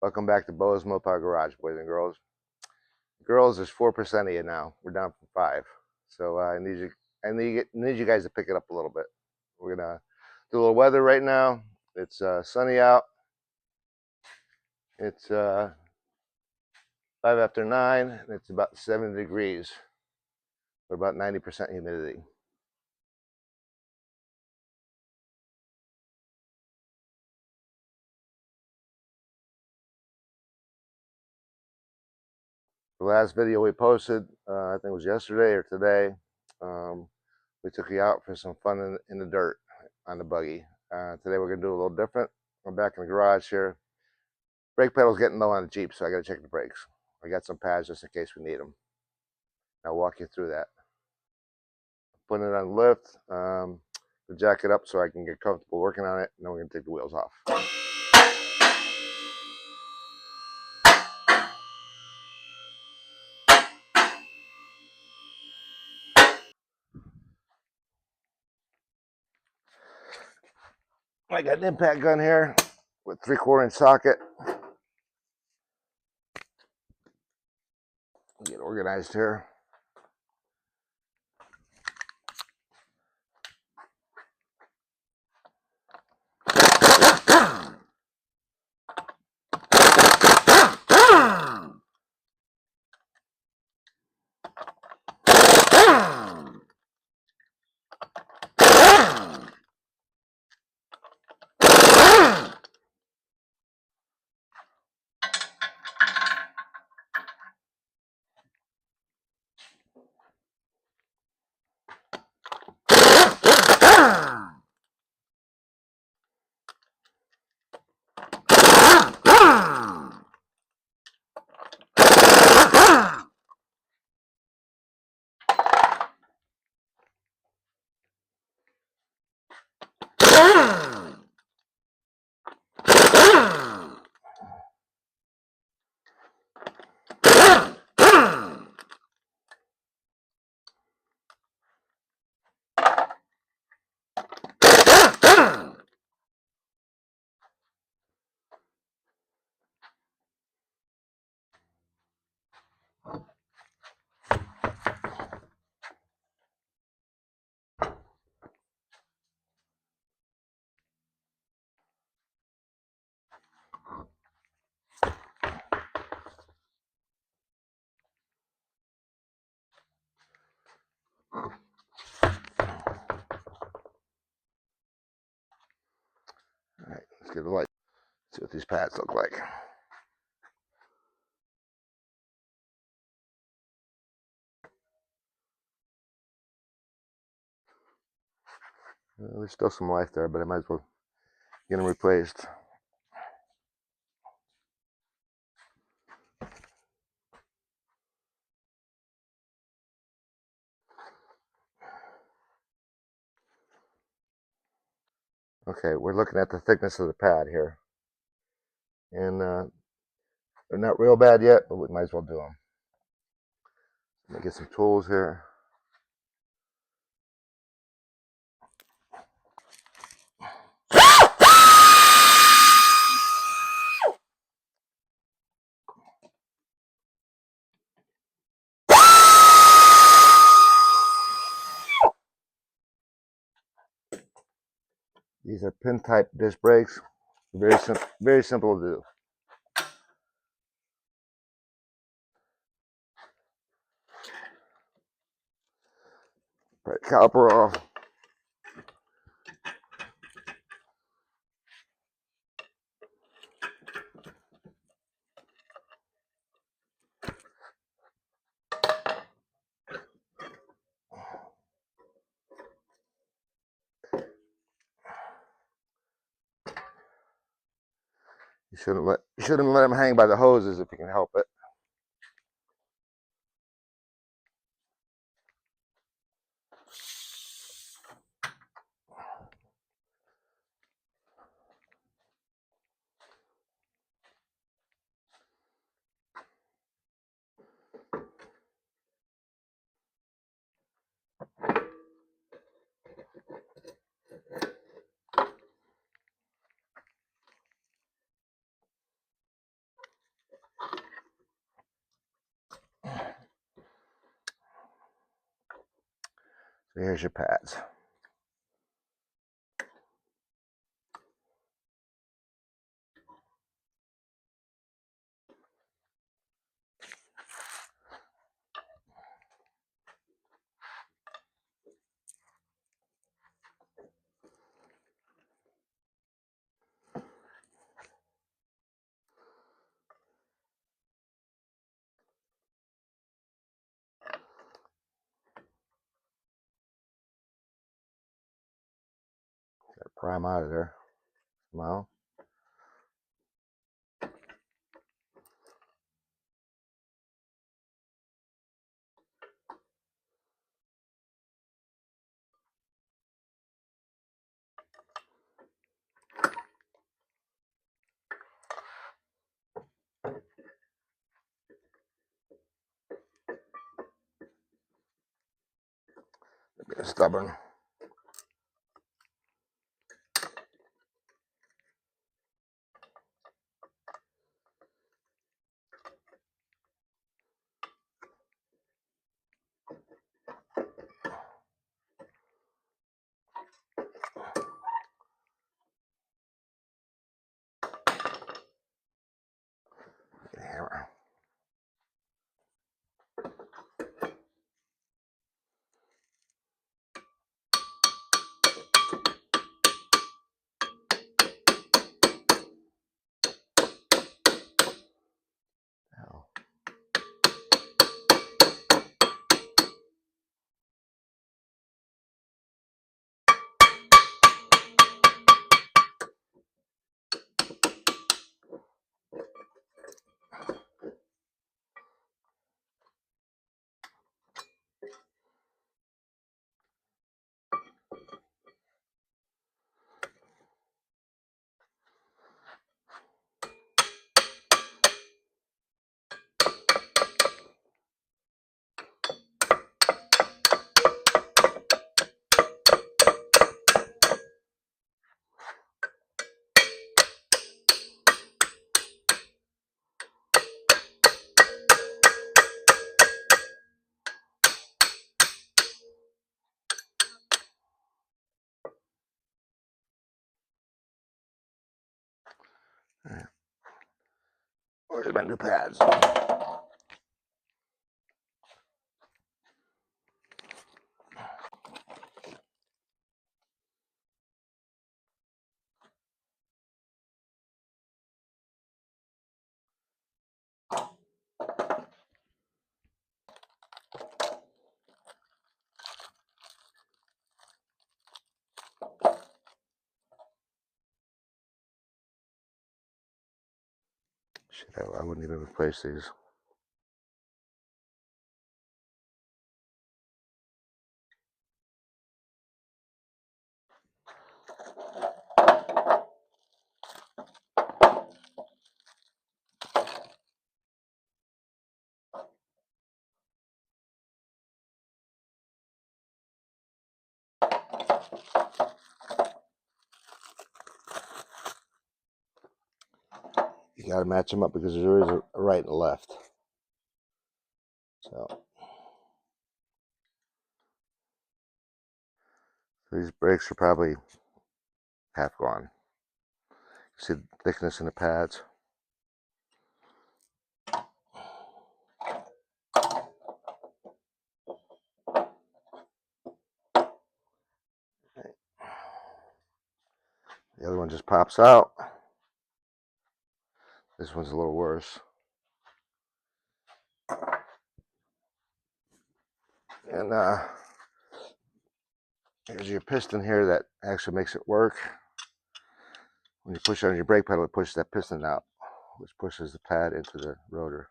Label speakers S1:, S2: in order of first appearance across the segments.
S1: Welcome back to Bo's Mopar Garage, boys and girls. Girls, there's 4% of you now. We're down from 5. So I need you guys to pick it up a little bit. We're gonna do a little weather right now. It's sunny out. It's 5 after 9, and it's about 70 degrees. We're about 90% humidity. The last video we posted, I think it was yesterday or today, we took you out for some fun in the dirt on the buggy. Today we're going to do a little different. I'm back in the garage here. Brake pedal's getting low on the Jeep, so I got to check the brakes. I got some pads just in case we need them. I'll walk you through that. Putting it on lift, jack it up so I can get comfortable working on it, and then we're going to take the wheels off. I got an impact gun here with 3/4 inch socket. Get organized here. All right, let's get the light. See what these pads look like. There's still some life there, but I might as well get them replaced. Okay, we're looking at the thickness of the pad here. And they're not real bad yet, but we might as well do them. Let me get some tools here. These are pin type disc brakes. Very simple to do. Right, caliper off. You shouldn't let them hang by the hoses if you can help it. Here's your pads. Got to prime out of there. Well, being stubborn. Get a hammer. Hell. All right. Where's my new pads? Shit, I wouldn't even replace these. You got to match them up because there is a right and a left. So these brakes are probably half gone. See the thickness in the pads. The other one just pops out. This one's a little worse. And here's your piston here that actually makes it work. When you push on your brake pedal, it pushes that piston out, which pushes the pad into the rotor.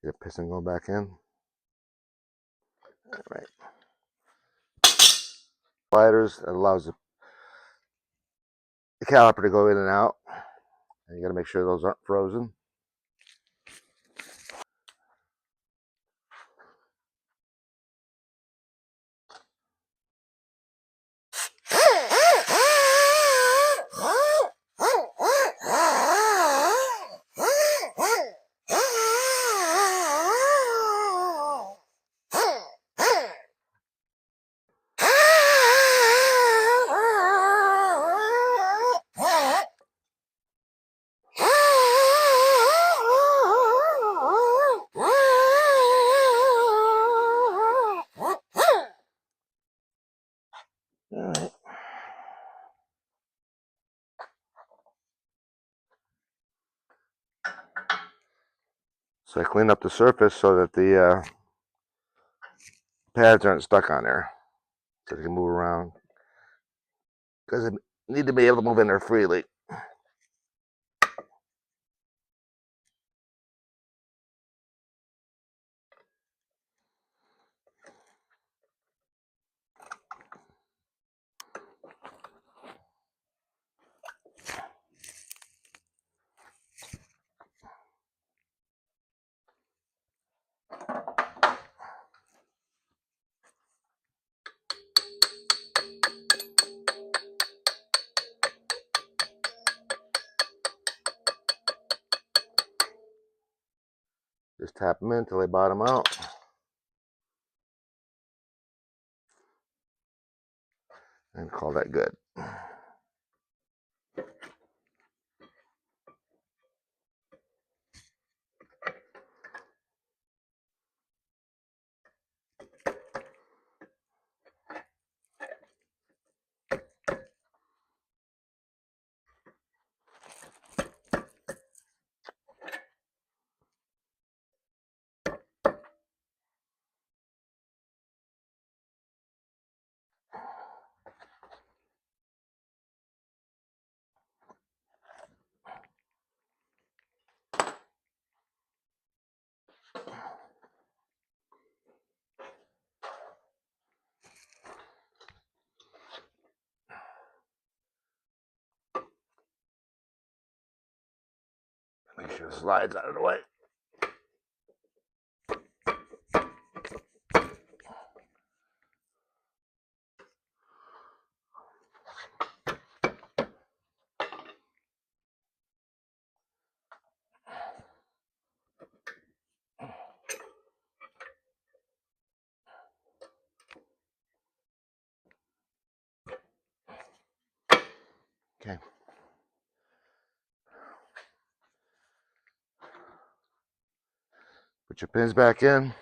S1: Get a piston going back in. All right. Sliders, that allows the caliper to go in and out. And you got to make sure those aren't frozen. So I cleaned up the surface so that the pads aren't stuck on there, so they can move around, because I need to be able to move in there freely. Just tap them in until they bottom out. And call that good. Make sure the slide's out of the way. Okay. Put your pins back in.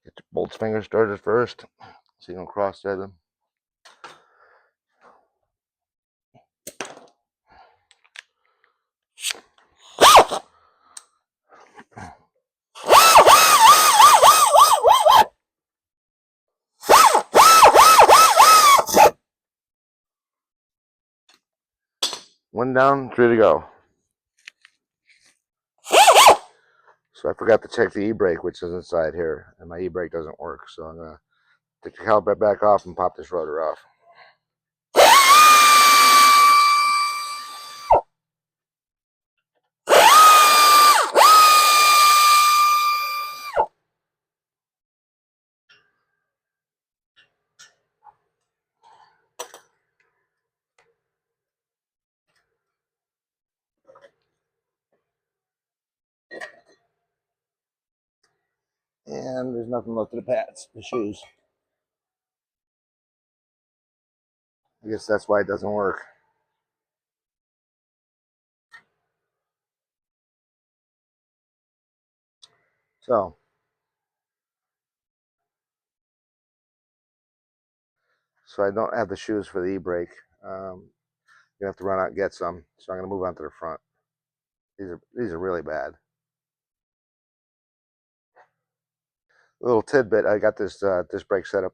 S1: Get your bolts finger started first, so you don't cross thread them. One down, 3 to go. So I forgot to check the e-brake, which is inside here, and my e-brake doesn't work. So I'm gonna take the caliper back off and pop this rotor off. And there's nothing left of the pads, the shoes. I guess that's why it doesn't work. So I don't have the shoes for the e-brake. You have to run out and get some. So I'm gonna move on to the front. These are really bad. A little tidbit: I got this disc brake set up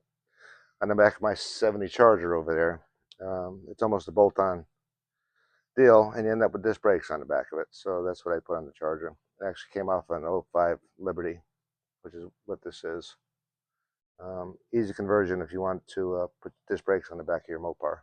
S1: on the back of my 70 Charger over there. It's almost a bolt-on deal, and you end up with disc brakes on the back of it. So that's what I put on the Charger. It actually came off an '05 Liberty, which is what this is. Easy conversion if you want to put disc brakes on the back of your Mopar.